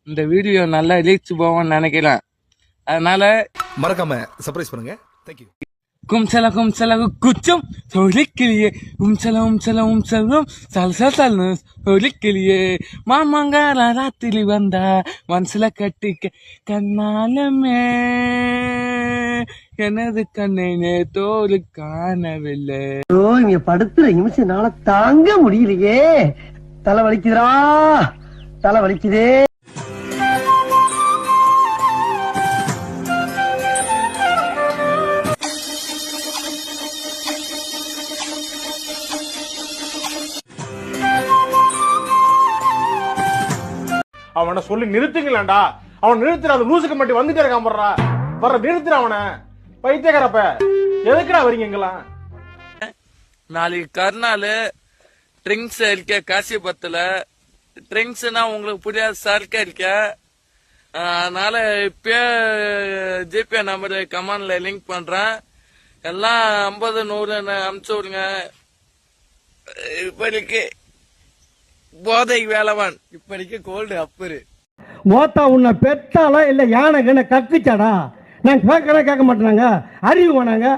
இந்த வீடியோ நல்லா ரீச் போவோம்னு நினைக்கிறேன். அதனால மறக்காம சர்ப்ரைஸ் பண்ணுங்க. தேங்க்யூ. கும்சல கும்சல குச்சம் ஒலிக்கிளியே உம்சலம் சல்சல்னு ஒலிக்கிளியே மாமங்கார ராத்திரி வந்தா மனசுல கட்டிக்க கண்ணாலமே எனது கண்ணை தோறு காணவில்லை. இங்க படுத்துற நிமிஷம் தாங்க முடியலையே. தலை வலிக்குதுடா, தலை வலிக்குதே. அவனை சொல்லி நிறுத்துங்களேன்டா. அவன் நிறுத்துற அந்த லூசுக்கு மட்டும் வந்துட்டே இருக்கான். வர்ற நிறுத்துற அவனை. பைத்தியக்காரப்ப எதுக்குடா வரீங்க எங்கெல்லாம்? நாளைக்கு கருநாள் ட்ரிங்க்ஸ் இருக்க காசிபத்துல. ட்ரிங்க்ஸ்னா உங்களுக்கு புரியாத சரக்கு இருக்க. அதனால இப்ப ஜிபே நம்பர் கமெண்ட்ல லிங்க் பண்றேன். எல்லாம் 50 100 அனுப்பிச்சு விடுங்க. இப்படிக்கு போதை வேலவன், இப்படிக்கு கோல்டு அப்பரு. மோத்தா உன்னை பெத்தாலா இல்ல யானை கண்ண கக்குச்சாடா? நாங்க கேட்க மாட்டேனாங்க, அறிவு வேணாங்க.